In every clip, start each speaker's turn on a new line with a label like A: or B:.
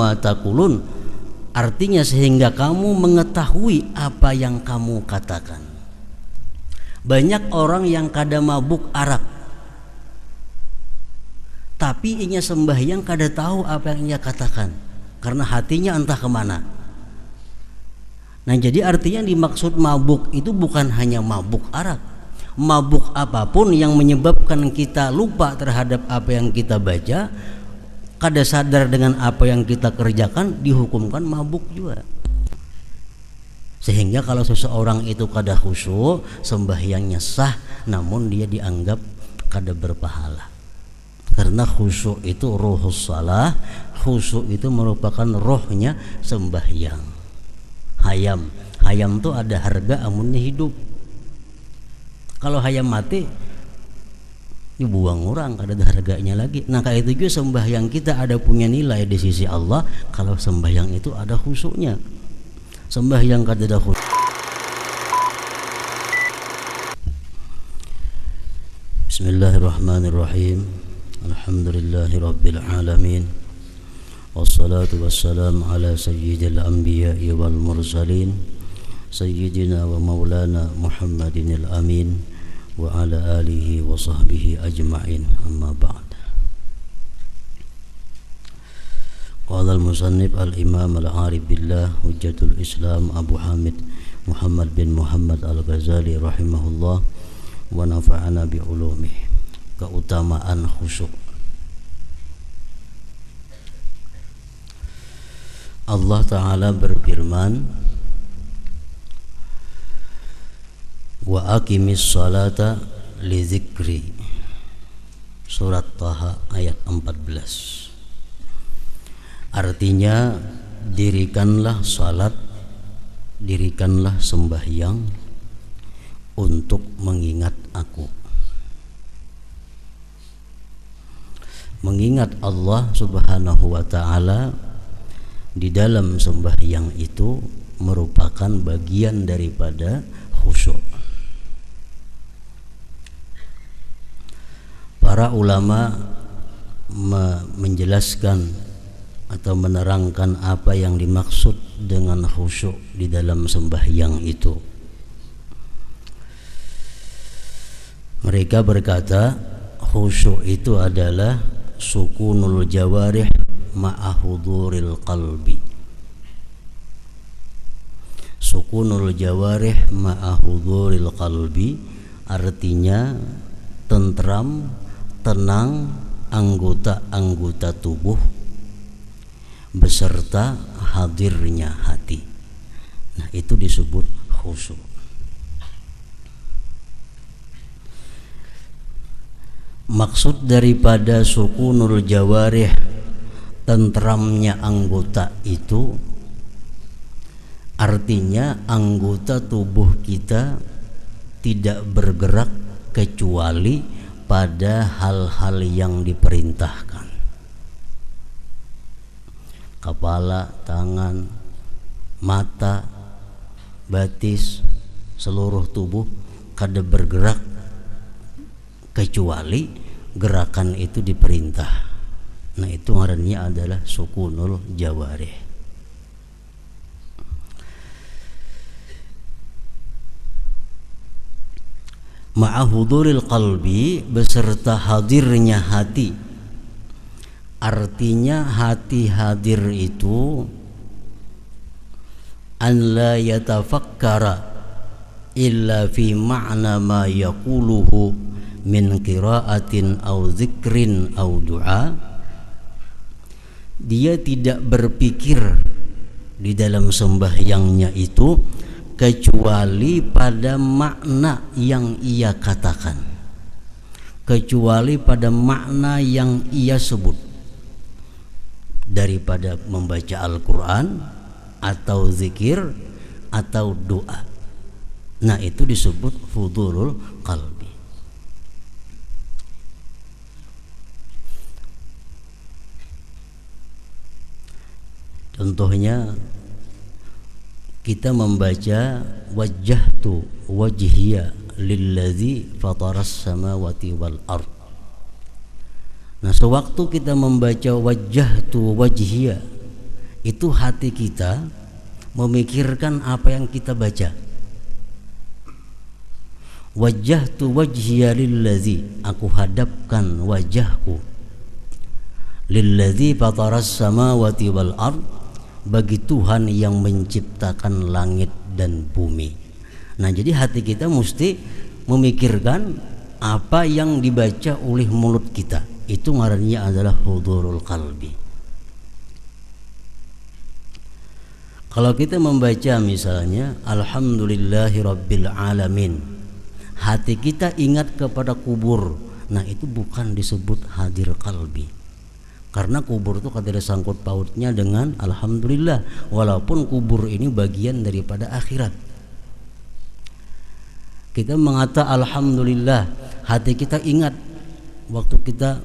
A: ma taqulun, artinya sehingga kamu mengetahui apa yang kamu katakan. Banyak orang yang kada mabuk arak, tapi inya sembahyang kada tahu apa yang ia katakan karena hatinya entah kemana. Nah, jadi artinya dimaksud mabuk itu bukan hanya mabuk arak, mabuk apapun yang menyebabkan kita lupa terhadap apa yang kita baca, kada sadar dengan apa yang kita kerjakan, dihukumkan mabuk juga. Sehingga kalau seseorang itu kada khusyuk, sembahyangnya sah, namun dia dianggap kada berpahala. Karena khusyuk itu ruhus salah, khusyuk itu merupakan rohnya sembahyang. Hayam tuh ada harga amunnya hidup. Kalau hayam mati dibuang orang, kada ada harganya lagi. Nah, kayak itu juga sembahyang kita ada punya nilai di sisi Allah kalau sembahyang itu ada khusyuknya. Sembahyang kada ada khusyuk. Bismillahirrahmanirrahim. Alhamdulillahirabbil alamin. Wassalatu wassalamu ala sayyidil anbiya'i wal mursalin sayyidina wa maulana Muhammadinil amin wa ala alihi wa sahbihi ajma'in, amma ba'd. Qala al-musannif al-imam al-arif billah hujjatul islam Abu Hamid Muhammad bin Muhammad al-Ghazali rahimahullah wa nafa'ana bi ulumih. Keutamaan khusyuk. Allah Ta'ala berfirman, wa aqimis salata li dzikri, surat Taha ayat 14. Artinya, dirikanlah salat, dirikanlah sembahyang untuk mengingat aku. Mengingat Allah Subhanahu wa Ta'ala di dalam sembahyang itu merupakan bagian daripada khusyuk. Para ulama menjelaskan atau menerangkan apa yang dimaksud dengan khusyuk di dalam sembahyang itu. Mereka berkata, khusyuk itu adalah sukunul jawarih ma'ahuduril qalbi. Sukunul jawarih ma'ahuduril qalbi artinya tentram, tenang anggota-anggota tubuh beserta hadirnya hati. Nah, itu disebut khusyuk. Maksud daripada sukunul jawarih, tentramnya anggota itu, artinya anggota tubuh kita tidak bergerak kecuali pada hal-hal yang diperintahkan. Kepala, tangan, mata, batis, seluruh tubuh kada bergerak kecuali gerakan itu diperintah. Nah, itu ngarannya adalah sukunul jawarih. Ma'ahuduril qalbi, beserta hadirnya hati. Artinya hati hadir itu an la yatafakkara illa fi ma'na ma yaquluhu min qiraatin au zikrin au du'a. Dia tidak berpikir di dalam sembahyangnya itu kecuali pada makna yang ia katakan, kecuali pada makna yang ia sebut, daripada membaca Al-Quran atau zikir atau doa. Nah, itu disebut hudurul qalbi. Contohnya, kita membaca wajjahtu wajhiya lilladzi fataras samawati wal ard. Nah, sewaktu kita membaca wajjahtu wajhiya, itu hati kita memikirkan apa yang kita baca. Wajjahtu wajhiya lillazi, aku hadapkan wajahku, lillazi fataras samawati wal ard, bagi Tuhan yang menciptakan langit dan bumi. Nah, jadi hati kita mesti memikirkan apa yang dibaca oleh mulut kita. Itu ngarannya adalah hudurul qalbi. Kalau kita membaca misalnya alhamdulillahi rabbil alamin, hati kita ingat kepada kubur. Nah, itu bukan disebut hadir qalbi. Karena kubur itu ada sangkut pautnya dengan alhamdulillah, walaupun kubur ini bagian daripada akhirat. Kita mengata alhamdulillah, hati kita ingat waktu kita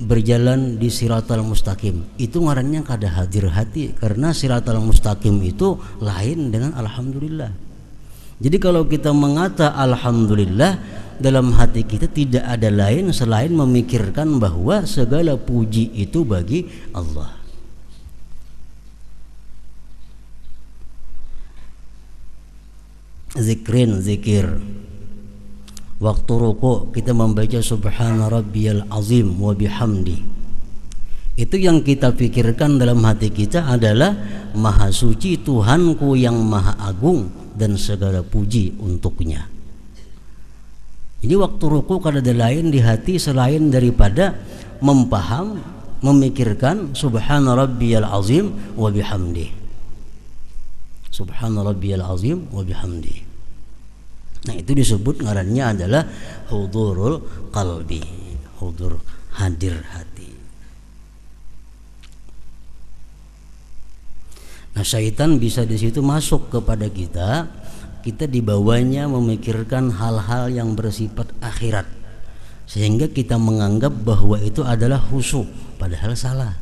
A: berjalan di siratal mustaqim. Itu ngarannya kada hadir hati, karena siratal mustaqim itu lain dengan alhamdulillah. Jadi kalau kita mengata alhamdulillah, dalam hati kita tidak ada lain selain memikirkan bahwa segala puji itu bagi Allah. Zikir. Waktu rukuk kita membaca subhana rabbiyal azim wa bihamdi. Itu yang kita pikirkan dalam hati kita adalah maha suci Tuhanku yang maha agung dan segala puji untuknya. Jadi waktu rukuk kada ada lain di hati selain daripada memikirkan subhana rabbiyal azim wa bihamdi. Subhana rabbiyal azim wa bihamdi. Nah, itu disebut ngarannya adalah hudurul qalbi, hudur, hadir hati. Nah, syaitan bisa di situ masuk kepada kita dibawanya memikirkan hal-hal yang bersifat akhirat, sehingga kita menganggap bahwa itu adalah khusyuk, padahal salah.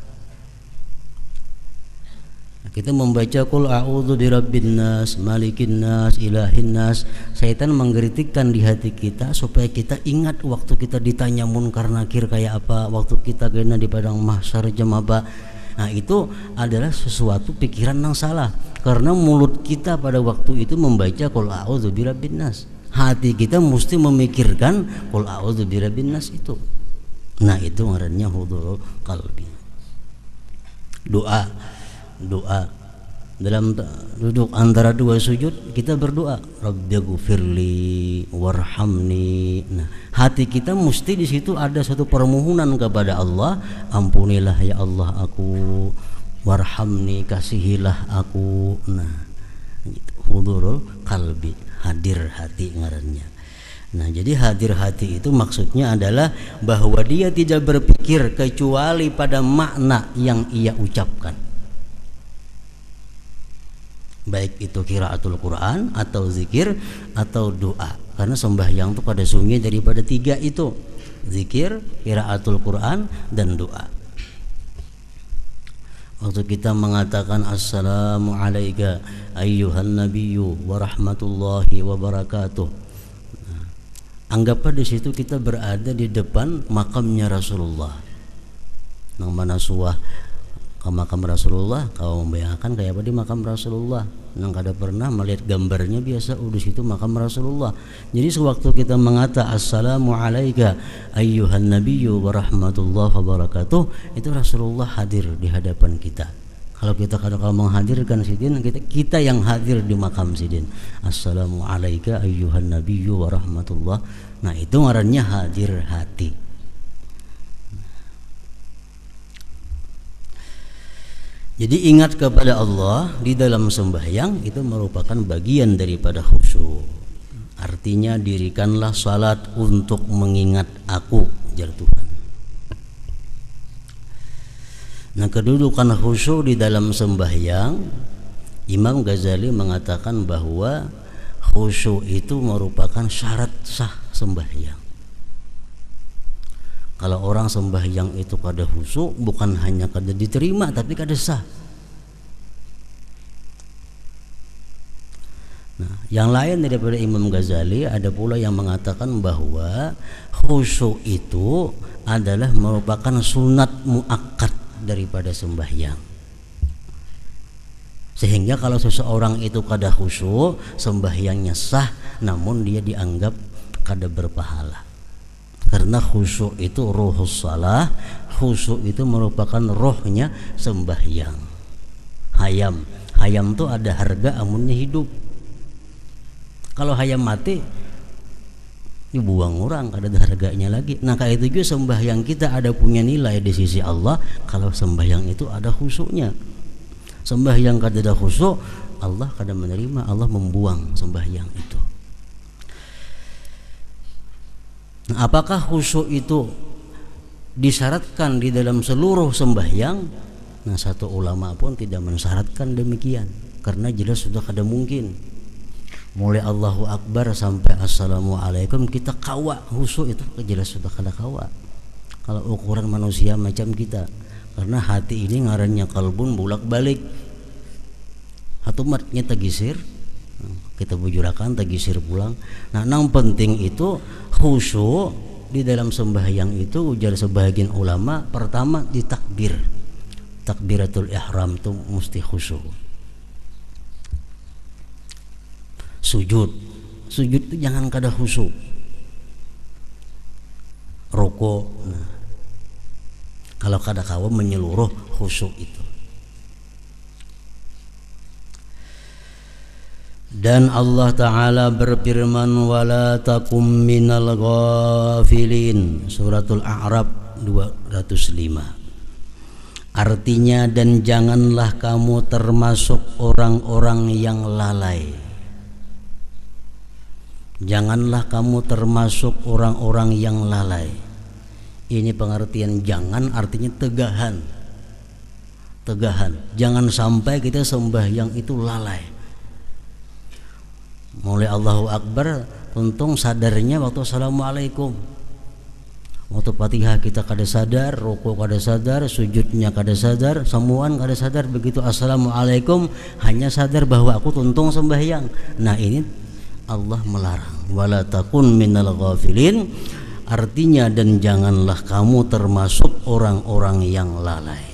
A: Kita membaca qul a'udzu birabbin nas, malikin nas, ilahin nas. Syaitan mengkritikkan di hati kita supaya kita ingat waktu kita ditanya munkar nakir kayak apa, waktu kita kena di padang mahsyar jam apa. Nah, itu adalah sesuatu pikiran yang salah, karena mulut kita pada waktu itu membaca qul a'udzu birabbin nas. Hati kita mesti memikirkan qul a'udzu birabbin nas itu. Nah, itu ngarannya hudurul qalbi. Doa dalam duduk antara dua sujud kita berdoa rabbighfirli warhamni. Nah, hati kita mesti di situ ada satu permohonan kepada Allah, ampunilah ya Allah aku, warhamni kasihilah aku. Nah, hudurul qalbi, hadir hati ngarannya. Nah, jadi hadir hati itu maksudnya adalah bahwa dia tidak berpikir kecuali pada makna yang ia ucapkan, baik itu qiraatul Quran atau zikir atau doa. Karena sembahyang itu pada sungguh daripada tiga itu, zikir, qiraatul Quran, dan doa. Waktu kita mengatakan assalamu alayka ayyuhan nabiyyu wa rahmatullahi wa barakatuh, anggaplah di situ kita berada di depan makamnya Rasulullah. Nang mana suah ke makam Rasulullah, kau membayangkan kayak apa di makam Rasulullah. Nang kada pernah melihat gambarnya biasa, di situ makam Rasulullah. Jadi sewaktu kita mengata assalamu alayka ayyuhan nabiyyu wa rahmatullahi wa barakatuh, itu Rasulullah hadir di hadapan kita. Kalau kita kalau menghadirkan sidin, kita yang hadir di makam sidin. Assalamu alayka ayyuhan nabiyyu wa rahmatullah. Nah, itu ngarannya hadir hati. Jadi ingat kepada Allah di dalam sembahyang itu merupakan bagian daripada khusyuk. Artinya dirikanlah salat untuk mengingat aku, jar Tuhan. Nah, kedudukan khusyuk di dalam sembahyang, Imam Ghazali mengatakan bahwa khusyuk itu merupakan syarat sah sembahyang. Kalau orang sembahyang itu kada khusyuk, bukan hanya kada diterima tapi kada sah. Nah, yang lain daripada Imam Ghazali ada pula yang mengatakan bahwa khusyuk itu adalah merupakan sunat muakkad daripada sembahyang. Sehingga kalau seseorang itu kada khusyuk, sembahyangnya sah, namun dia dianggap kada berpahala. Karena khusyuk itu ruhus salah, khusyuk itu merupakan rohnya sembahyang. Hayam tuh ada harga amunnya hidup. Kalau hayam mati dibuang orang, kada ada harganya lagi. Nah kayak itu juga sembahyang kita ada punya nilai di sisi Allah kalau sembahyang itu ada khusyuknya. Sembahyang kada ada khusyuk, Allah kada menerima, Allah membuang sembahyang itu. Nah, apakah khusyuk itu disyaratkan di dalam seluruh sembahyang? Nah, satu ulama pun tidak mensyaratkan demikian, karena jelas sudah kada mungkin. Mulai Allahu Akbar sampai Assalamualaikum kita kawa khusyuk itu jelas sudah kada kawa. Kalau ukuran manusia macam kita, karena hati ini ngarannya kalbun bolak-balik. Atau matnya tegisir, kita bujurakan tegisir pulang. Nah, yang penting itu khusyuk di dalam sembahyang itu ujar sebagian ulama, pertama di takbir. Takbiratul ihram itu mesti khusyuk. Sujud itu jangan kada khusyuk. Rukuk, nah, kalau kada kawa menyeluruh khusyuk itu. Dan Allah Ta'ala berfirman, wala takum minal ghafilin, suratul A'raf 205. Artinya, dan janganlah kamu termasuk orang-orang yang lalai. Janganlah kamu termasuk orang-orang yang lalai. Ini pengertian jangan artinya tegahan. Jangan sampai kita sembahyang itu lalai. Mulai Allahu Akbar, untung sadarnya waktu Assalamualaikum. Waktu Fatihah kita kada sadar, rukuk kada sadar, sujudnya kada sadar, semuaan kada sadar. Begitu Assalamualaikum hanya sadar bahwa aku tuntung sembahyang. Nah ini Allah melarang, wala takun minal ghafilin, artinya dan janganlah kamu termasuk orang-orang yang lalai.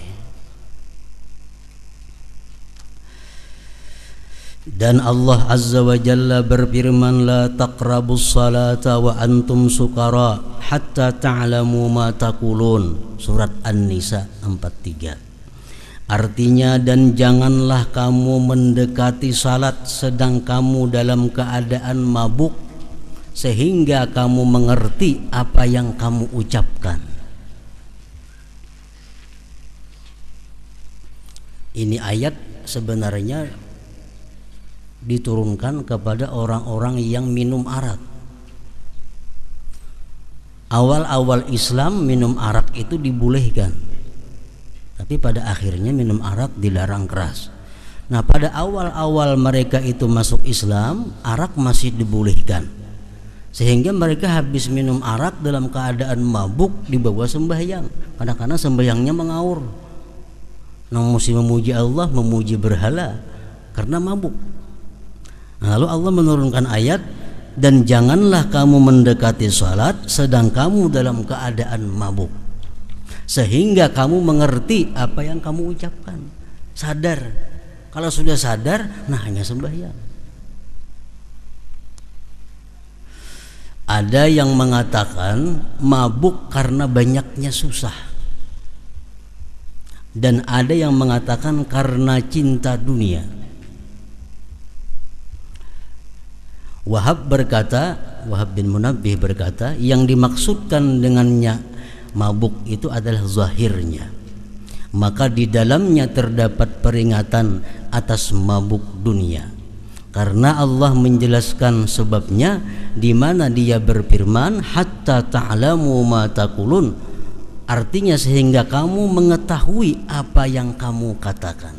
A: Dan Allah Azza wa Jalla berfirman, la taqrabus salata wa antum sukara hatta ta'lamu ma taqulun, surat An-Nisa 43. Artinya, dan janganlah kamu mendekati salat sedang kamu dalam keadaan mabuk sehingga kamu mengerti apa yang kamu ucapkan. Ini ayat sebenarnya diturunkan kepada orang-orang yang minum arak. Awal-awal Islam minum arak itu dibolehkan, tapi pada akhirnya minum arak dilarang keras. Nah, pada awal-awal mereka itu masuk Islam, arak masih dibolehkan, sehingga mereka habis minum arak dalam keadaan mabuk dibawa sembahyang. Kadang-kadang sembahyangnya mengaur, mesti memuji Allah, memuji berhala karena mabuk. Lalu Allah menurunkan ayat, dan janganlah kamu mendekati salat sedang kamu dalam keadaan mabuk sehingga kamu mengerti apa yang kamu ucapkan. Sadar. Kalau sudah sadar, nah hanya sembahyang. Ada yang mengatakan mabuk karena banyaknya susah, dan ada yang mengatakan karena cinta dunia. Wahab bin Munabbih berkata, yang dimaksudkan dengannya mabuk itu adalah zahirnya, maka di dalamnya terdapat peringatan atas mabuk dunia, karena Allah menjelaskan sebabnya di mana Dia berfirman hatta ta'lamu ma taqulun, artinya sehingga kamu mengetahui apa yang kamu katakan.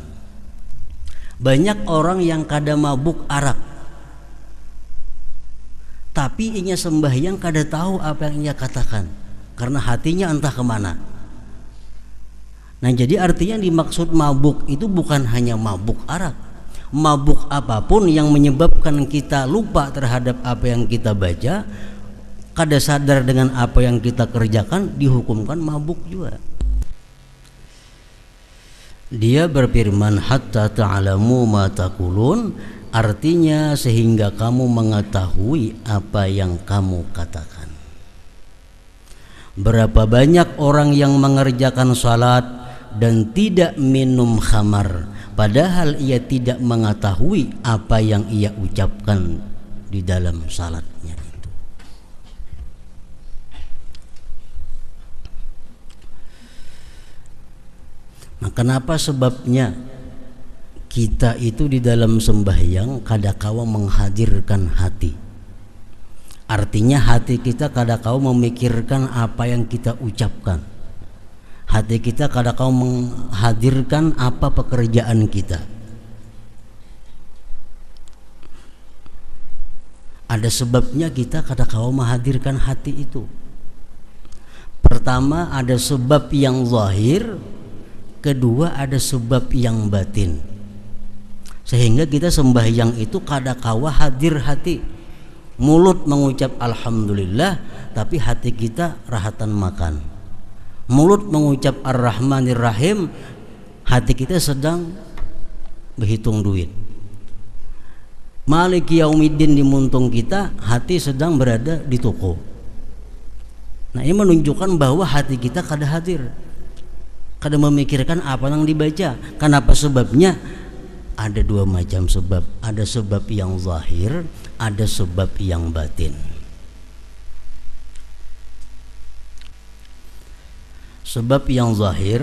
A: Banyak orang yang kada mabuk arak, tapi inya sembahyang kada tahu apa yang ia katakan karena hatinya entah kemana. Nah, jadi artinya dimaksud mabuk itu bukan hanya mabuk arak, mabuk apapun yang menyebabkan kita lupa terhadap apa yang kita baca, kada sadar dengan apa yang kita kerjakan, dihukumkan mabuk juga. Dia berfirman hatta ta'lamu ma taqulun, artinya sehingga kamu mengetahui apa yang kamu katakan. Berapa banyak orang yang mengerjakan salat dan tidak minum khamar, padahal ia tidak mengetahui apa yang ia ucapkan di dalam salatnya itu. Nah, kenapa sebabnya kita itu di dalam sembahyang kadangkala menghadirkan hati? Artinya hati kita kadangkala memikirkan apa yang kita ucapkan. Hati kita kadangkala menghadirkan apa pekerjaan kita. Ada sebabnya kita kadangkala menghadirkan hati itu. Pertama, ada sebab yang zahir, kedua ada sebab yang batin. Sehingga kita sembahyang itu kadangkala hadir hati. Mulut mengucap alhamdulillah, tapi hati kita rahatan makan. Mulut mengucap ar-rahmanir rahim, hati kita sedang berhitung duit. Maliki yaumiddin di muntung kita, hati sedang berada di toko. Nah, ini menunjukkan bahwa hati kita kada hadir, kada memikirkan apa yang dibaca. Kenapa sebabnya? Ada dua macam sebab. Ada sebab yang zahir, ada sebab yang batin. Sebab yang zahir,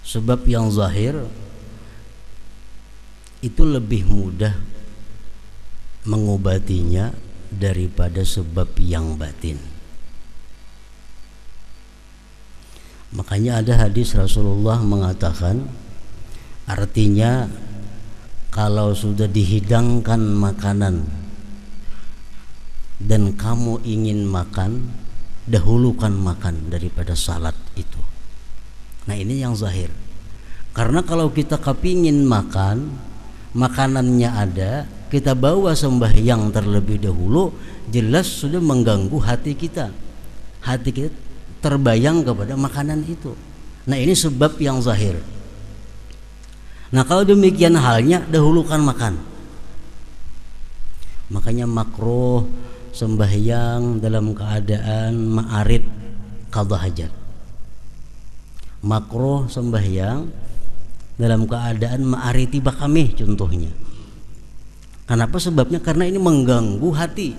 A: sebab yang zahir itu lebih mudah mengobatinya daripada sebab yang batin. Makanya ada hadis Rasulullah mengatakan, artinya kalau sudah dihidangkan makanan dan kamu ingin makan, dahulukan makan daripada salat itu. Nah, ini yang zahir. Karena kalau kita kepingin makan, makanannya ada, kita bawa sembahyang terlebih dahulu, jelas sudah mengganggu hati kita. Hati kita terbayang kepada makanan itu. Nah, ini sebab yang zahir. Nah, kalau demikian halnya, dahulukan makan. Makanya makruh sembahyang dalam keadaan ma'arid qadha hajat. Makruh sembahyang dalam keadaan ma'ariti bakamih contohnya. Kenapa sebabnya? Karena ini mengganggu hati,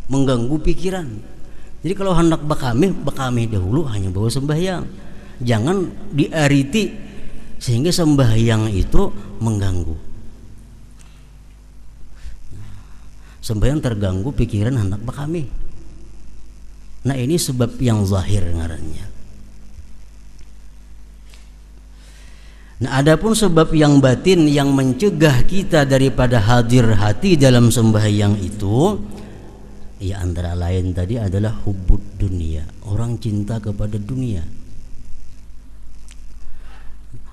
A: mengganggu pikiran. Jadi kalau hendak bakamih dahulu, hanya bawa sembahyang. Jangan diariti sehingga sembahyang itu mengganggu. Sembahyang terganggu pikiran hendak bakamih. Nah, ini sebab yang zahir ngarannya. Nah, adapun sebab yang batin yang mencegah kita daripada hadir hati dalam sembahyang itu, ya antara lain tadi adalah hubbud dunia, orang cinta kepada dunia.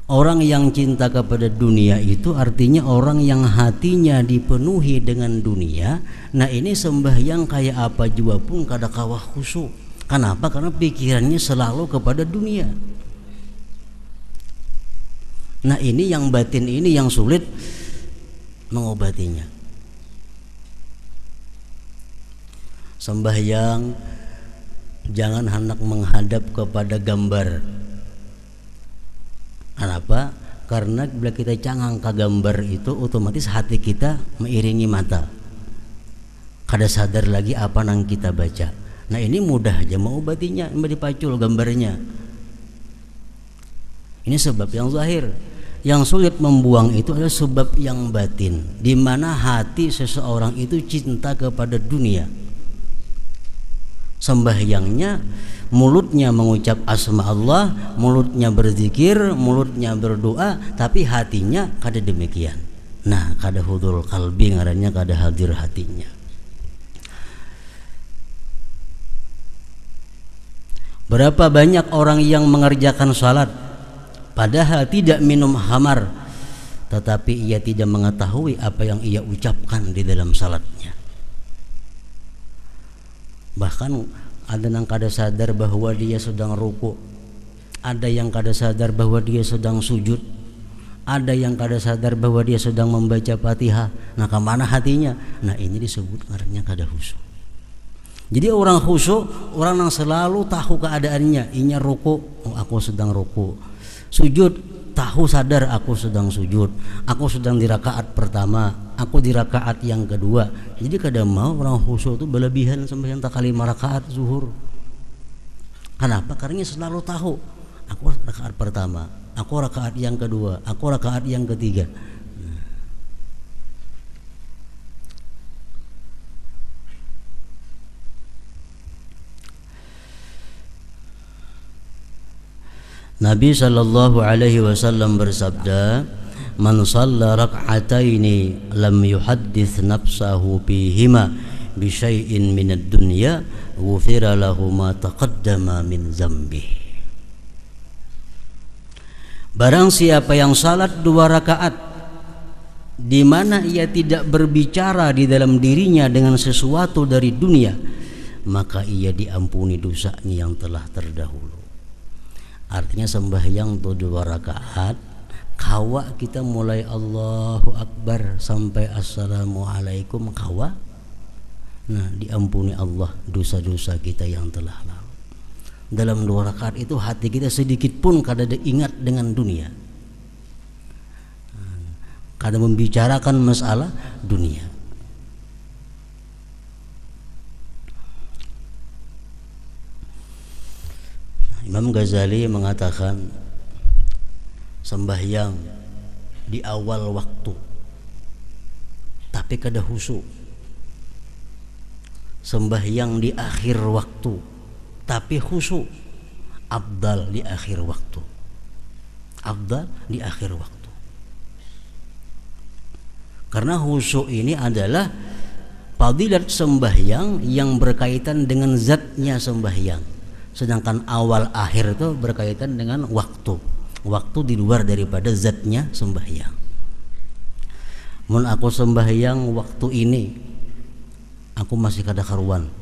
A: Orang yang cinta kepada dunia itu artinya orang yang hatinya dipenuhi dengan dunia. Nah, ini sembahyang kayak apa juga pun kada kawah khusyuk. Kenapa? Karena pikirannya selalu kepada dunia. Nah, ini yang batin, ini yang sulit mengobatinya. Sembahyang jangan hendak menghadap kepada gambar. Kenapa? Karena bila kita cangang ke gambar itu, otomatis hati kita mengiringi mata. Kada sadar lagi apa yang kita baca. Nah, ini mudah aja mengobatinya, dipacul gambarnya. Ini sebab yang zahir. Yang sulit membuang itu adalah sebab yang batin, di mana hati seseorang itu cinta kepada dunia. Sembahyangnya, mulutnya mengucap asma Allah, mulutnya berzikir, mulutnya berdoa, tapi hatinya kada demikian. Nah, kada hudul qalbi ngarannya, kada hadir hatinya. Berapa banyak orang yang mengerjakan salat padahal tidak minum khamar, tetapi ia tidak mengetahui apa yang ia ucapkan di dalam salatnya. Bahkan ada yang kada sadar bahwa dia sedang ruku, Ada yang kada sadar bahwa dia sedang sujud, ada yang kada sadar bahwa dia sedang membaca Fatihah. Nah, kemana hatinya? Nah, ini disebut ngarannya kada khusyuk. Jadi orang khusyuk, orang yang selalu tahu keadaannya. Inya ruku, oh, aku sedang ruku. Sujud, tahu sadar aku sedang sujud. Aku sedang di rakaat pertama, aku di rakaat yang kedua. Jadi kada mau orang khusyuk itu berlebihan sembahyang tak 5 rakaat zuhur. Kenapa? Karena selalu tahu aku rakaat pertama, aku rakaat yang kedua, aku rakaat yang ketiga. Nabi sallallahu alaihi wasallam bersabda, "Man shalla rak'ataini lam yuhaddits nafsahu bihima bi syai'in minad dunya, ghufira lahu ma taqaddama min dzambihi." Barang siapa yang salat 2 rakaat di mana ia tidak berbicara di dalam dirinya dengan sesuatu dari dunia, maka ia diampuni dosanya yang telah terdahulu. Artinya sembahyang 2 rakaat, kawa kita mulai Allahu Akbar sampai Assalamualaikum kawa. Nah, diampuni Allah dosa-dosa kita yang telah lalu. Dalam 2 rakaat itu hati kita sedikit pun kada ingat dengan dunia, kada membicarakan masalah dunia. Imam Ghazali mengatakan sembahyang di awal waktu tapi kada khusyuk, sembahyang di akhir waktu tapi khusyuk, afdal di akhir waktu. Afdal di akhir waktu. Karena khusyuk ini adalah fadilat sembahyang yang berkaitan dengan zatnya sembahyang. Sedangkan awal akhir itu berkaitan dengan waktu. Waktu di luar daripada zatnya sembahyang. Mun aku sembahyang waktu ini, aku masih kada karuan,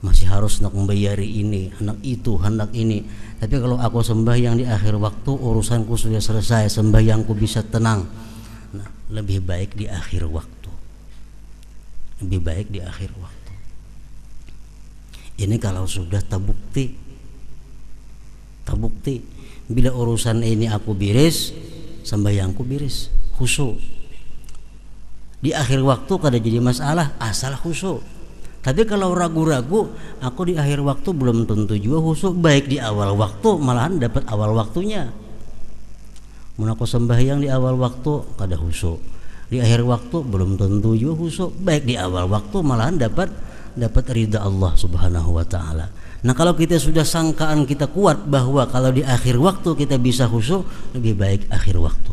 A: masih harus nak membayari ini, anak itu, hendak ini. Tapi kalau aku sembahyang di akhir waktu, urusanku sudah selesai, sembahyangku bisa tenang. Nah, lebih baik di akhir waktu. Lebih baik di akhir waktu. Ini kalau sudah terbukti. Terbukti. Bila urusan ini aku biris, sembahyangku biris, khusyuk. Di akhir waktu kada jadi masalah, asal khusyuk. Tapi kalau ragu-ragu, aku di akhir waktu belum tentu juga khusyuk. Baik di awal waktu, malahan dapat awal waktunya. Mun aku sembahyang di awal waktu kada khusyuk, di akhir waktu belum tentu juga khusyuk. Baik di awal waktu, malahan dapat ridha Allah Subhanahu wa taala. Nah, kalau kita sudah sangkaan kita kuat bahwa kalau di akhir waktu kita bisa khusyuk, lebih baik akhir waktu.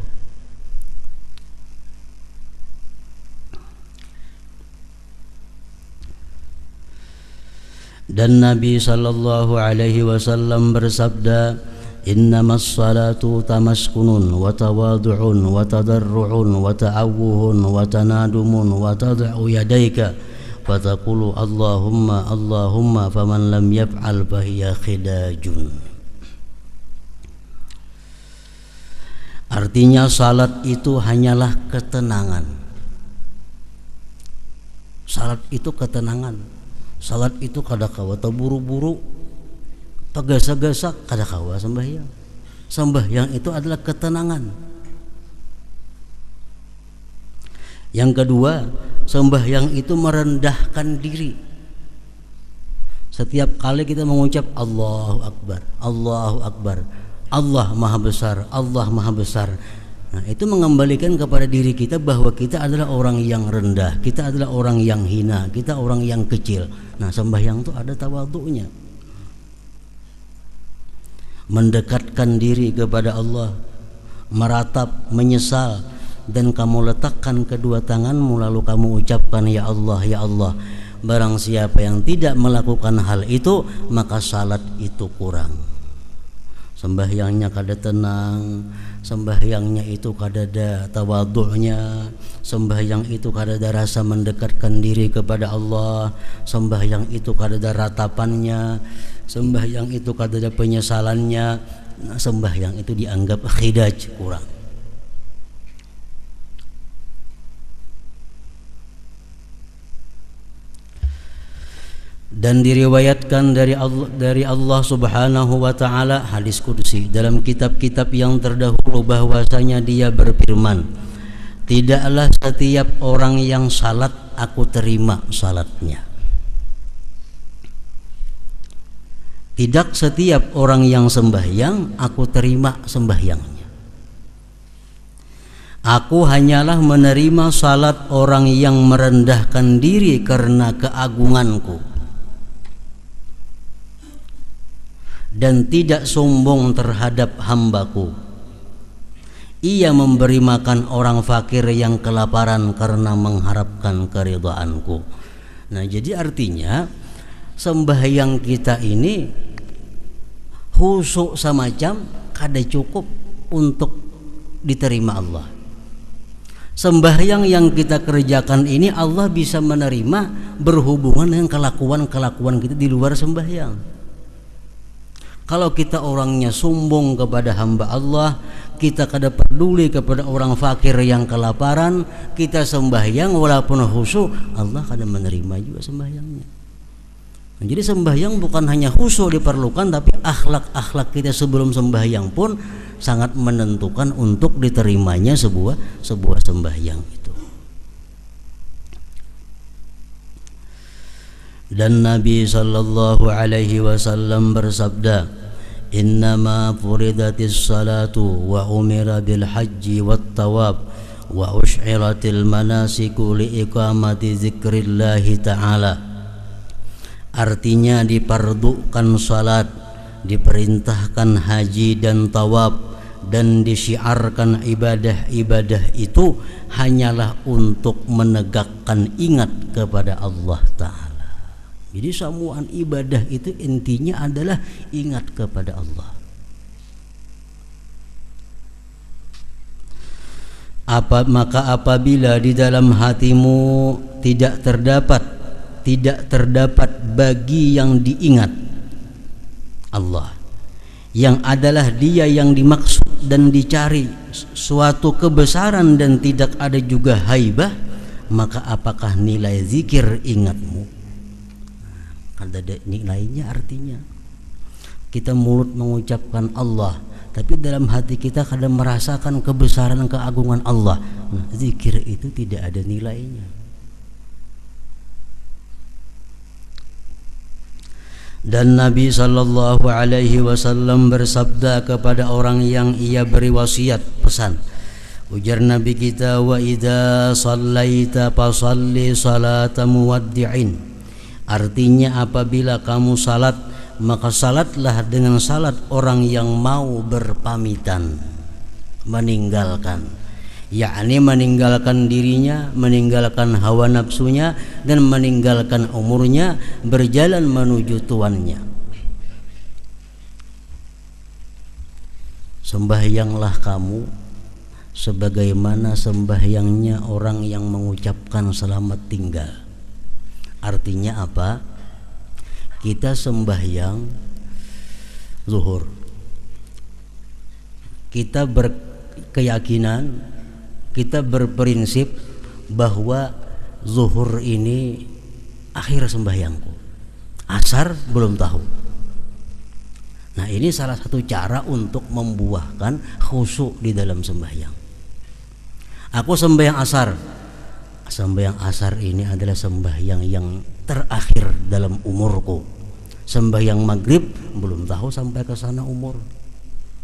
A: Dan Nabi sallallahu alaihi wasallam bersabda, "Innamas salatu tamaskunun wa tawadu'un wa tadarru'un wa ta'awuhun wa tanadumun wa tad'u yadayka wa taqulu Allahumma Allahumma faman lam yaf'al fahiya khidajun." Artinya salat itu hanyalah ketenangan. Salat itu ketenangan. Salat itu kada kawa terburu-buru, tegasa-gasa kada kawa sembahyang. Sembahyang itu adalah ketenangan. Yang kedua, sembahyang itu merendahkan diri. Setiap kali kita mengucap Allahu Akbar, Allahu Akbar, Allah Maha Besar, Allah Maha Besar. Nah, itu mengembalikan kepada diri kita bahwa kita adalah orang yang rendah, kita adalah orang yang hina, kita orang yang kecil. Nah, sembahyang itu ada tawadhu'nya. Mendekatkan diri kepada Allah, meratap, menyesal, dan kamu letakkan kedua tanganmu lalu kamu ucapkan ya Allah, ya Allah. Barang siapa yang tidak melakukan hal itu, maka salat itu kurang. Sembahyangnya kada tenang, sembahyangnya itu kada ada tawadhu'nya, sembahyang itu kada ada rasa mendekatkan diri kepada Allah, sembahyang itu kada ada ratapannya, sembahyang itu kada ada penyesalannya. sembahyang itu dianggap khidaj, kurang. Dan diriwayatkan dari Allah Subhanahu wa taala, hadis qudsi dalam kitab-kitab yang terdahulu, bahwasanya Dia berfirman, tidaklah setiap orang yang salat aku terima salatnya. Tidak setiap orang yang sembahyang aku terima sembahyangnya. Aku hanyalah menerima salat orang yang merendahkan diri karena keagunganku dan tidak sombong terhadap hambaku. Ia memberi makan orang fakir yang kelaparan karena mengharapkan keridhaanku. Nah, jadi artinya sembahyang kita ini khusyuk semacam kada cukup untuk diterima Allah. Sembahyang yang kita kerjakan ini Allah bisa menerima berhubungan dengan kelakuan-kelakuan kita di luar sembahyang. Kalau kita orangnya sombong kepada hamba Allah, kita kada peduli kepada orang fakir yang kelaparan, kita sembahyang walaupun khusyuk, Allah kada menerima juga sembahyangnya. Jadi sembahyang bukan hanya khusyuk diperlukan, tapi akhlak-akhlak kita sebelum sembahyang pun sangat menentukan untuk diterimanya sebuah sembahyang itu. Dan Nabi sallallahu alaihi wasallam bersabda, innama furidatis salatu wa umira bil haji wat tawab wa ush'iratil manasiku li iqamati zikrillahi ta'ala. Artinya dipardukan salat, diperintahkan haji dan tawab, dan disyiarkan ibadah-ibadah itu hanyalah untuk menegakkan ingat kepada Allah Ta'ala. Jadi semua ibadah itu intinya adalah ingat kepada Allah. Maka apabila di dalam hatimu tidak terdapat bagi yang diingat Allah, yang adalah Dia yang dimaksud dan dicari suatu kebesaran, dan tidak ada juga haibah, maka apakah nilai zikir ingatmu? Ada nilainya. Artinya kita mulut mengucapkan Allah, tapi dalam hati kita kadang merasakan kebesaran keagungan Allah. Nah, zikir itu tidak ada nilainya. Dan Nabi sallallahu alaihi wasallam bersabda kepada orang yang ia beri wasiat, pesan. Ujar Nabi kita, wa idza shallaita fasalli salata muwaddi'in. Artinya apabila kamu salat, maka salatlah dengan salat orang yang mau berpamitan, meninggalkan, yakni meninggalkan dirinya, meninggalkan hawa nafsunya, dan meninggalkan umurnya, berjalan menuju tuannya. Sembahyanglah kamu sebagaimana sembahyangnya orang yang mengucapkan selamat tinggal. Artinya apa? Kita sembahyang zuhur, kita berkeyakinan, kita berprinsip bahwa zuhur ini akhir sembahyangku, asar belum tahu. Nah, ini salah satu cara untuk membuahkan khusyuk di dalam sembahyang. Aku sembahyang asar. Sembahyang asar ini adalah sembahyang yang terakhir dalam umurku. Sembahyang maghrib belum tahu sampai ke sana umur.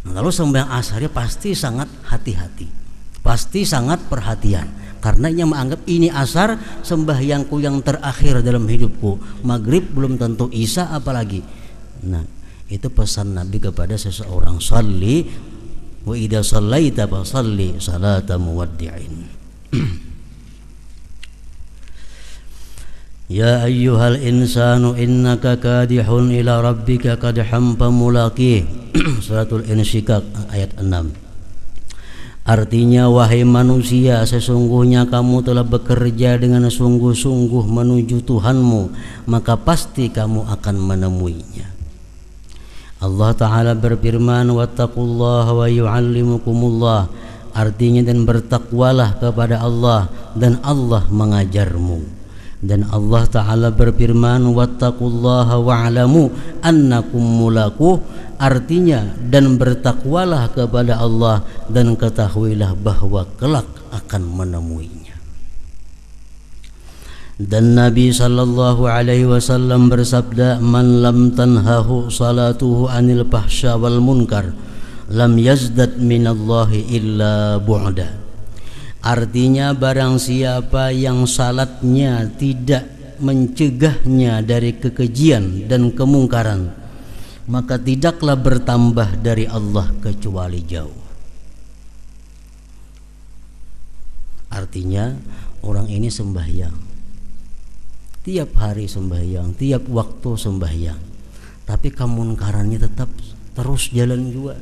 A: Nah, kalau sembahyang asarnya pasti sangat hati-hati, pasti sangat perhatian, karena ia menganggap ini asar sembahyangku yang terakhir dalam hidupku. Maghrib belum tentu, isya apalagi. Nah, itu pesan Nabi kepada seseorang, shalli wa idza shallaita fa shalli salata muwaddi'in. Ya ayyuhal insanu innaka kadihun ila rabbika kadhan famulaqih. Suratul Insyikak ayat 6. Artinya, wahai manusia, sesungguhnya kamu telah bekerja dengan sungguh-sungguh menuju Tuhanmu, maka pasti kamu akan menemuinya. Allah Ta'ala berfirman, wattaqullaha wa yu'allimukumullah, artinya dan bertakwalah kepada Allah dan Allah mengajarmu. Dan Allah Ta'ala berfirman, wattaqullaha wa'lamu annakum mulaquh, artinya dan bertakwalah kepada Allah dan ketahuilah bahwa kelak akan menemuinya. Dan Nabi sallallahu alaihi wasallam bersabda, man lam tanhahu salatuhu anil fahsya wal munkar lam yazdad minallahi illa bu'da. Artinya barang siapa yang salatnya tidak mencegahnya dari kekejian dan kemungkaran, maka tidaklah bertambah dari Allah kecuali jauh. Artinya orang ini sembahyang, tiap hari sembahyang, tiap waktu sembahyang, tapi kemungkarannya tetap terus jalan juga.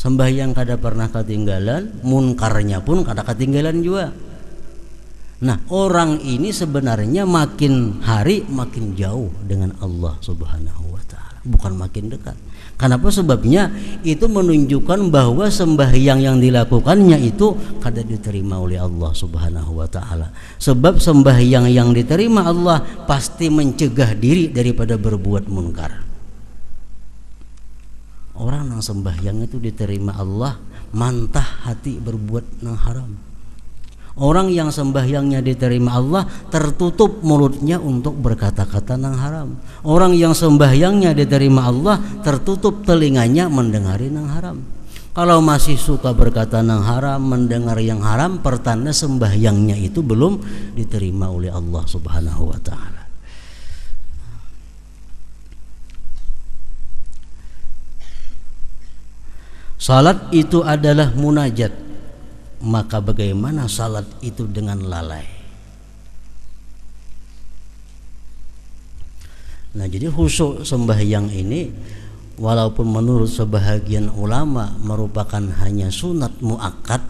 A: Sembahyang kada pernah ketinggalan, munkarnya pun kada ketinggalan juga. Nah, orang ini sebenarnya makin hari makin jauh dengan Allah Subhanahu wa Ta'ala, bukan makin dekat. Kenapa? Sebabnya itu menunjukkan bahwa sembahyang yang dilakukannya itu kada diterima oleh Allah Subhanahu wa Ta'ala. Sebab sembahyang yang diterima Allah pasti mencegah diri daripada berbuat munkar. Orang yang sembahyang itu diterima Allah, mantah hati berbuat yang haram. Orang yang sembahyangnya diterima Allah, tertutup mulutnya untuk berkata-kata yang haram. Orang yang sembahyangnya diterima Allah, tertutup telinganya mendengari yang haram. Kalau masih suka berkata yang haram, mendengar yang haram, pertanda sembahyangnya itu belum diterima oleh Allah Subhanahu wa Ta'ala. Salat itu adalah munajat, maka bagaimana salat itu dengan lalai? Nah, jadi khusyuk sembahyang ini walaupun menurut sebahagian ulama merupakan hanya sunat muakkad,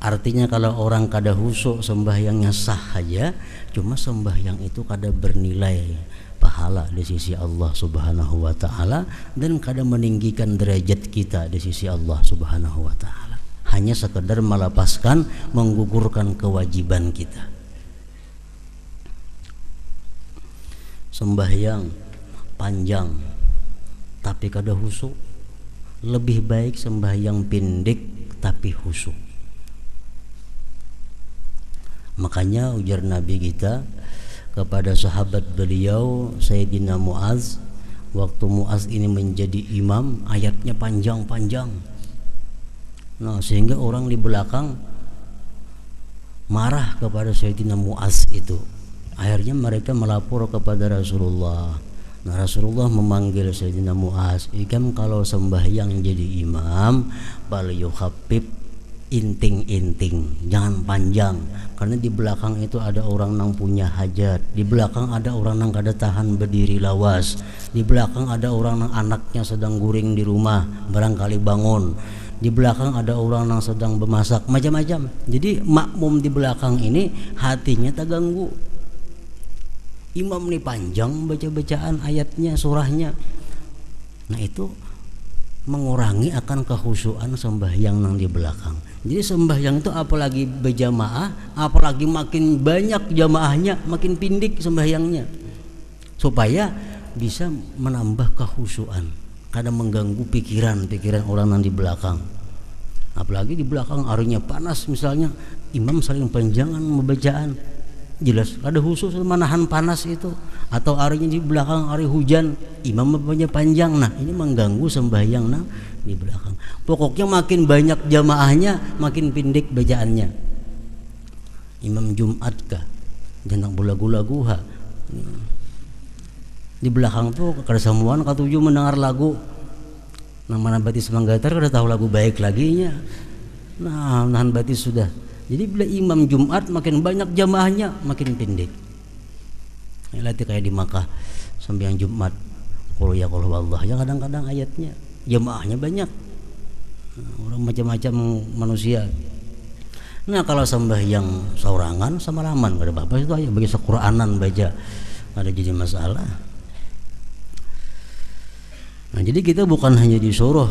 A: artinya kalau orang kada khusyuk sembahyangnya sah saja, cuma sembahyang itu kada bernilai pahala di sisi Allah Subhanahu wa Ta'ala dan kadang meninggikan derajat kita di sisi Allah Subhanahu wa Ta'ala. Hanya sekedar melepaskan, menggugurkan kewajiban kita. Sembahyang panjang tapi kada khusyuk, lebih baik sembahyang pendek tapi khusyuk. Makanya ujar Nabi kita kepada sahabat beliau Sayyidina Muaz, waktu Muaz ini menjadi imam, ayatnya panjang-panjang. Nah, sehingga orang di belakang marah kepada Sayyidina Muaz itu. Akhirnya mereka melapor kepada Rasulullah. Nah, Rasulullah memanggil Sayyidina Muaz, "Ikam kalau sembahyang jadi imam, bal yukhaffif, inting-inting, jangan panjang, karena di belakang itu ada orang yang punya hajat, di belakang ada orang yang kada tahan berdiri lawas, di belakang ada orang yang anaknya sedang guring di rumah barangkali bangun, di belakang ada orang yang sedang bermasak, macam-macam. Jadi makmum di belakang ini hatinya terganggu. Imam ini panjang baca-bacaan ayatnya, surahnya. Nah, itu mengurangi akan kekhusyuan sembahyang yang di belakang. Jadi sembahyang itu apalagi berjamaah, apalagi makin banyak jamaahnya, makin pindik sembahyangnya, supaya bisa menambah kekhusyuan, kadang mengganggu pikiran orang yang di belakang. Apalagi di belakang harinya panas, misalnya imam saling panjangan membacaan, jelas ada khusus menahan panas itu. Atau harinya di belakang hari hujan, imam bacanya panjang, nah ini mengganggu sembahyang nah di belakang. Pokoknya makin banyak jamaahnya, makin pendek bacaannya. Imam Jumat kah, jangan lagu-lagu ha. Di belakang tuh kada samuan katuju mendengar lagu. Nang mana batis manggatar kada tahu lagu baik lagi nya. Nah, nahan batis sudah. Jadi bila imam Jumat makin banyak jamaahnya, makin pendek. Latih kayak di Makkah sembahyang Jumat, qul ya qul Allah ya, kadang-kadang ayatnya jamaahnya banyak, orang macam-macam manusia. Nah, kalau sembahyang saurangan sama laman gak ada apa-apa, itu aja bagi Quranan baca, ada jadi masalah. Nah, jadi kita bukan hanya disuruh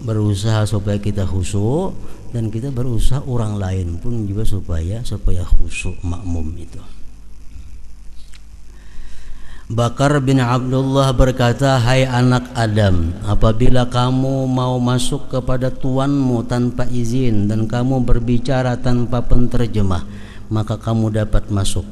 A: berusaha supaya kita khusyuk, dan kita berusaha orang lain pun juga supaya khusyuk makmum itu. Bakar bin Abdullah berkata, hai anak Adam, apabila kamu mau masuk kepada tuanmu tanpa izin dan kamu berbicara tanpa penterjemah, maka kamu dapat masuk.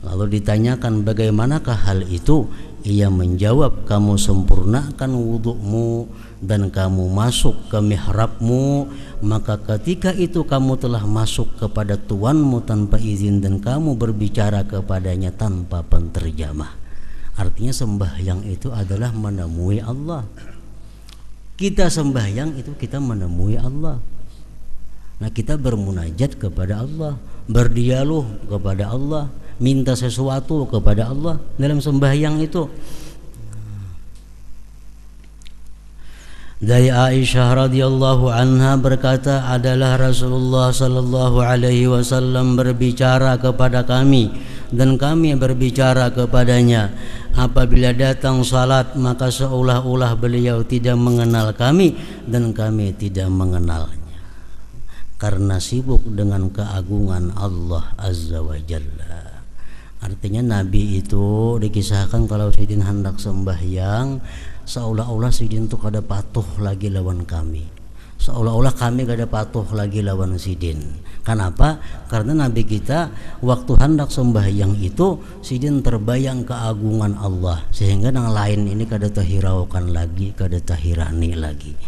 A: Lalu ditanyakan bagaimanakah hal itu? Ia menjawab, kamu sempurnakan wudukmu dan kamu masuk ke mihrabmu, maka ketika itu kamu telah masuk kepada tuanmu tanpa izin dan kamu berbicara kepadanya tanpa penterjemah. Artinya sembahyang itu adalah menemui Allah. Kita sembahyang itu kita menemui Allah. Nah, kita bermunajat kepada Allah, berdialog kepada Allah, minta sesuatu kepada Allah dalam sembahyang itu. Dari Aisyah radhiyallahu anha berkata, adalah Rasulullah sallallahu alaihi wasallam berbicara kepada kami dan kami berbicara kepadanya. Apabila datang salat, maka seolah-olah beliau tidak mengenal kami dan kami tidak mengenalnya, karena sibuk dengan keagungan Allah Azza wa Jalla. Artinya Nabi itu dikisahkan kalau Sidin hendak sembahyang, seolah-olah Sidin itu kada patuh lagi lawan kami, seolah-olah kami kada patuh lagi lawan Sidin. Kenapa? Karena Nabi kita waktu hendak sembahyang itu Sidin terbayang keagungan Allah, sehingga yang lain ini kada tahiraukan lagi, kada tahirani lagi.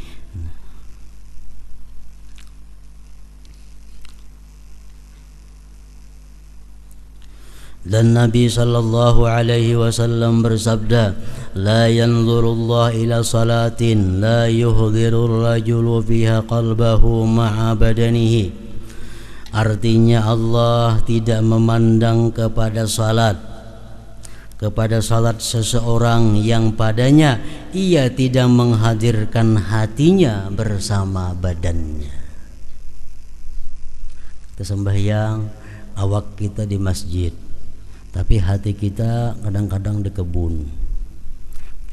A: Dan Nabi sallallahu alaihi wasallam bersabda, la yanzurullah ila salatin la yuhdirur rajulu fiha qalbahu ma'a badanihi. Artinya Allah tidak memandang kepada salat seseorang yang padanya ia tidak menghadirkan hatinya bersama badannya. Kita sembahyang, awak kita di masjid, tapi hati kita kadang-kadang di kebun.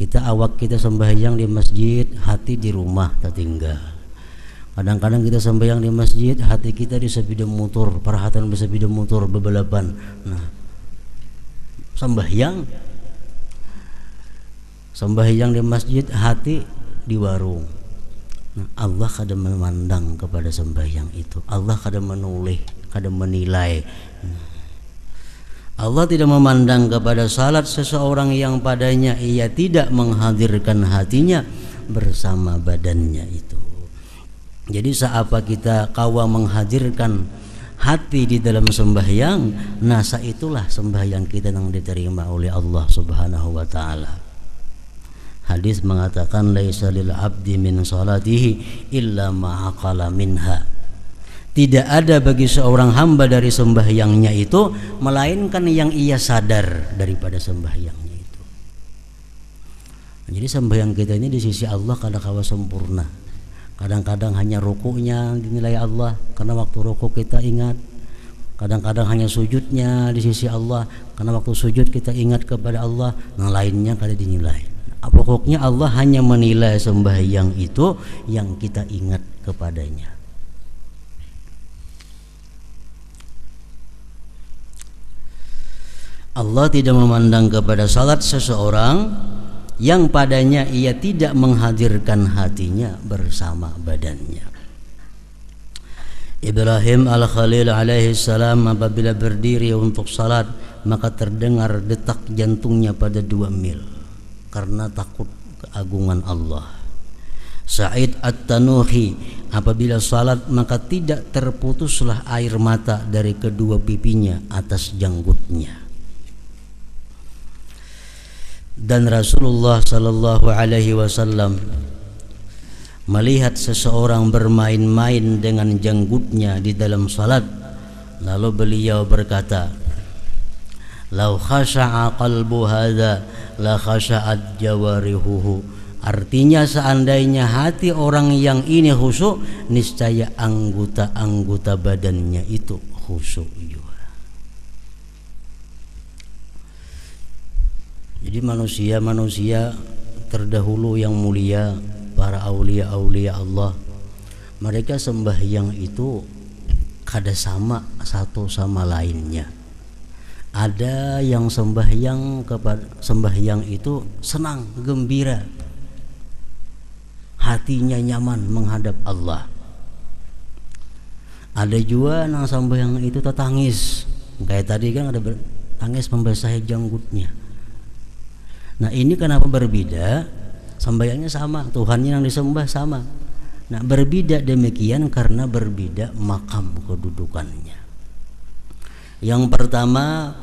A: Awak kita sembahyang di masjid, hati di rumah tertinggal. Kadang-kadang kita sembahyang di masjid, hati kita di sepeda motor, perhatian di sepeda motor bebalapan. Nah, sembahyang di masjid, hati di warung. Nah, Allah kadang memandang kepada sembahyang itu. Allah kadang menoleh, kadang menilai. Allah tidak memandang kepada salat seseorang yang padanya ia tidak menghadirkan hatinya bersama badannya itu. Jadi seapa kita kawa menghadirkan hati di dalam sembahyang, nasa itulah sembahyang kita yang diterima oleh Allah Subhanahu wa taala. Hadis mengatakan, laisa lil abdi min salatihi illa ma aqala minha. Tidak ada bagi seorang hamba dari sembahyangnya itu melainkan yang ia sadar daripada sembahyangnya itu. Jadi sembahyang kita ini di sisi Allah kadang-kala sempurna. Kadang-kadang hanya rukuknya dinilai Allah karena waktu rukuk kita ingat. Kadang-kadang hanya sujudnya di sisi Allah karena waktu sujud kita ingat kepada Allah. Yang lainnya kada dinilai. Pokoknya Allah hanya menilai sembahyang itu yang kita ingat kepadanya. Allah tidak memandang kepada salat seseorang yang padanya ia tidak menghadirkan hatinya bersama badannya. Ibrahim al-Khalil alaihi salam apabila berdiri untuk salat, maka terdengar detak jantungnya pada 2 mil karena takut keagungan Allah. Sa'id at-Tanuhi apabila salat maka tidak terputuslah air mata dari kedua pipinya atas janggutnya. Dan Rasulullah sallallahu alaihi wasallam melihat seseorang bermain-main dengan janggutnya di dalam salat, lalu beliau berkata, "Lau khasha'a qalbu hadza la khasha'at jawarihuhu." Artinya seandainya hati orang yang ini khusyuk, niscaya anggota-anggota badannya itu khusyuk juga. Jadi manusia terdahulu yang mulia, para aulia-aulia Allah, mereka sembahyang itu kada sama satu sama lainnya. Ada yang sembahyang itu senang, gembira, hatinya nyaman menghadap Allah. Ada juga yang sembahyang itu tertangis, kayak tadi kan ada tangis membasahi janggutnya. Nah ini kenapa berbeda? Sembahyangnya sama, Tuhannya yang disembah sama. Nah berbeda demikian karena berbeda makam kedudukannya. Yang pertama,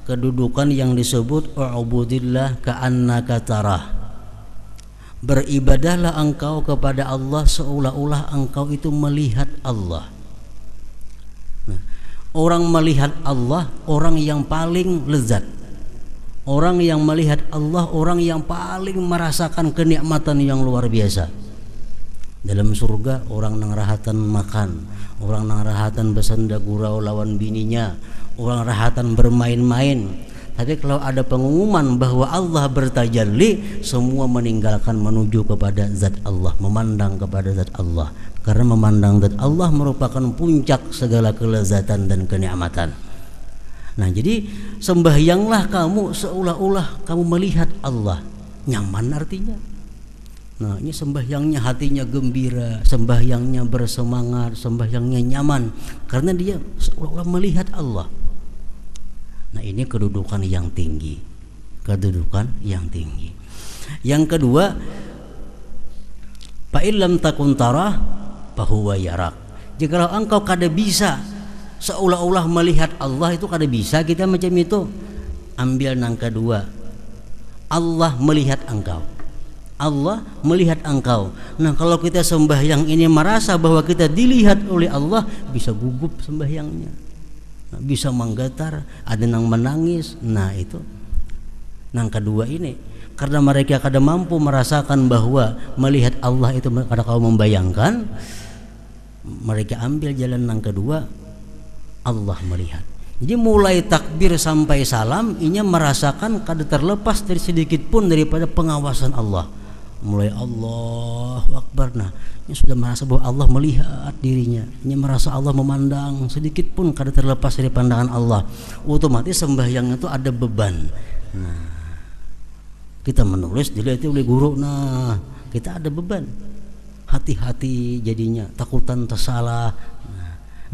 A: kedudukan yang disebut u'budillah ka'annaka tarah. Beribadahlah engkau kepada Allah seolah-olah engkau itu melihat Allah. Nah, orang melihat Allah, orang yang paling lezat. Orang yang melihat Allah, orang yang paling merasakan kenikmatan yang luar biasa. Dalam surga orang nang rahatan makan, orang nang rahatan bersenda gurau lawan bininya, orang rahatan bermain-main. Tapi kalau ada pengumuman bahwa Allah bertajalli, semua meninggalkan menuju kepada zat Allah, memandang kepada zat Allah. Karena memandang zat Allah merupakan puncak segala kelezatan dan kenikmatan. Nah jadi sembahyanglah kamu seolah-olah kamu melihat Allah. Nyaman artinya. Nah ini sembahyangnya hatinya gembira, sembahyangnya bersemangat, sembahyangnya nyaman, karena dia seolah-olah melihat Allah. Nah ini kedudukan yang tinggi, kedudukan yang tinggi. Yang kedua, fa illam takun tarah fahuwa yarak. Jikalau engkau kada bisa seolah-olah melihat Allah, itu kada bisa kita macam itu. Ambil nang kedua, Allah melihat engkau. Allah melihat engkau. Nah kalau kita sembahyang ini merasa bahwa kita dilihat oleh Allah, bisa gugup sembahyangnya, bisa menggetar, ada yang menangis. Nah itu nang kedua ini, karena mereka kada mampu merasakan bahwa melihat Allah itu, kada kau membayangkan, mereka ambil jalan nang kedua, Allah melihat. Jadi mulai takbir sampai salam ini merasakan kada terlepas dari sedikit pun daripada pengawasan Allah. Mulai Allahu Akbar, nah ini sudah merasa bahwa Allah melihat dirinya, ini merasa Allah memandang, sedikit pun kada terlepas dari pandangan Allah. Otomatis sembahyang itu ada beban. Nah kita menulis dilihat oleh guru, nah kita ada beban, hati-hati jadinya, takutan tersalah.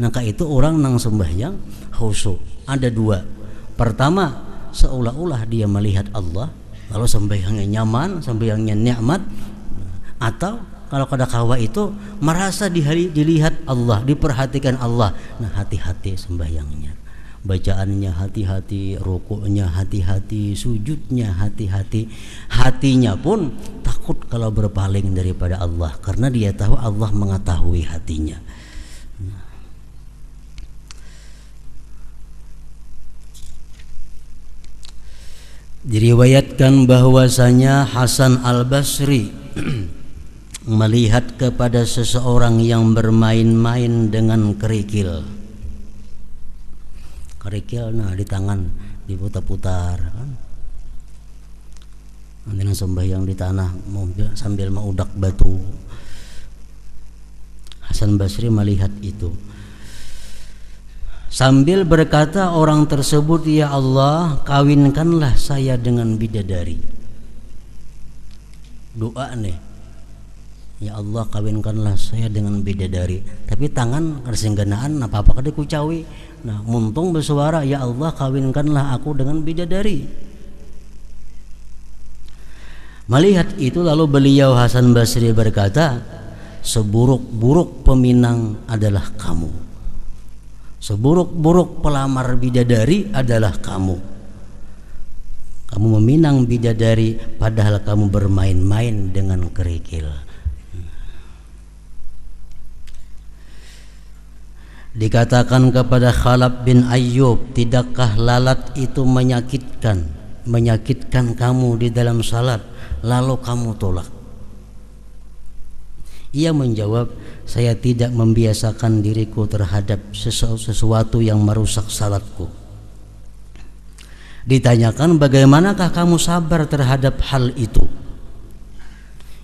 A: Nah itu orang nang sembahyang khusyuk. Ada dua. Pertama, seolah-olah dia melihat Allah, kalau sembahyangnya nyaman, sembahyangnya nikmat. Atau kalau kada kawa itu merasa dilihat Allah, diperhatikan Allah. Nah hati-hati sembahyangnya, bacaannya hati-hati, rukuknya hati-hati, sujudnya hati-hati. Hatinya pun takut kalau berpaling daripada Allah, karena dia tahu Allah mengetahui hatinya. Diriwayatkan bahwasanya Hasan Al-Basri melihat kepada seseorang yang bermain-main dengan kerikil. Kerikil nah di tangan diputar-putar kan. Nanti sembahyang di tanah sambil maudak batu. Hasan Basri melihat itu, sambil berkata orang tersebut, ya Allah, kawinkanlah saya dengan bidadari. Doa nih, ya Allah kawinkanlah saya dengan bidadari. Tapi tangan kesengganaan apa-apa kada kucawi. Nah muntung bersuara, ya Allah kawinkanlah aku dengan bidadari. Melihat itu lalu beliau Hasan Basri berkata, seburuk-buruk peminang adalah kamu, seburuk-buruk pelamar bidadari adalah kamu. Kamu meminang bidadari padahal kamu bermain-main dengan kerikil. Dikatakan kepada Khalaf bin Ayyub, tidakkah lalat itu menyakitkan kamu di dalam salat, lalu kamu tolak? Ia menjawab, saya tidak membiasakan diriku terhadap sesuatu yang merusak salatku. Ditanyakan, bagaimanakah kamu sabar terhadap hal itu?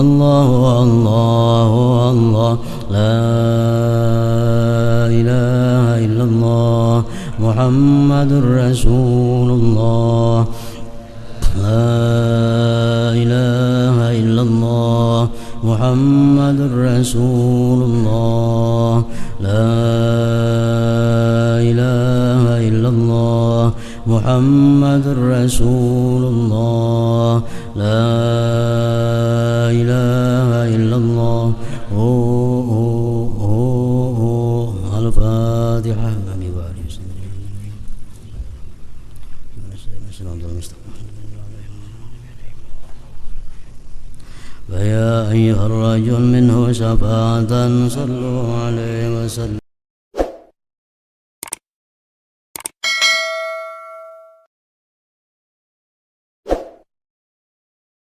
A: الله الله الله لا إله إلا الله محمد رسول الله لا إله إلا الله محمد رسول الله لا إله إلا الله محمد رسول الله لا إله إلا الله الفاتحة. فيا أيها الرجل منه شفاعة صلوا عليه وسلم.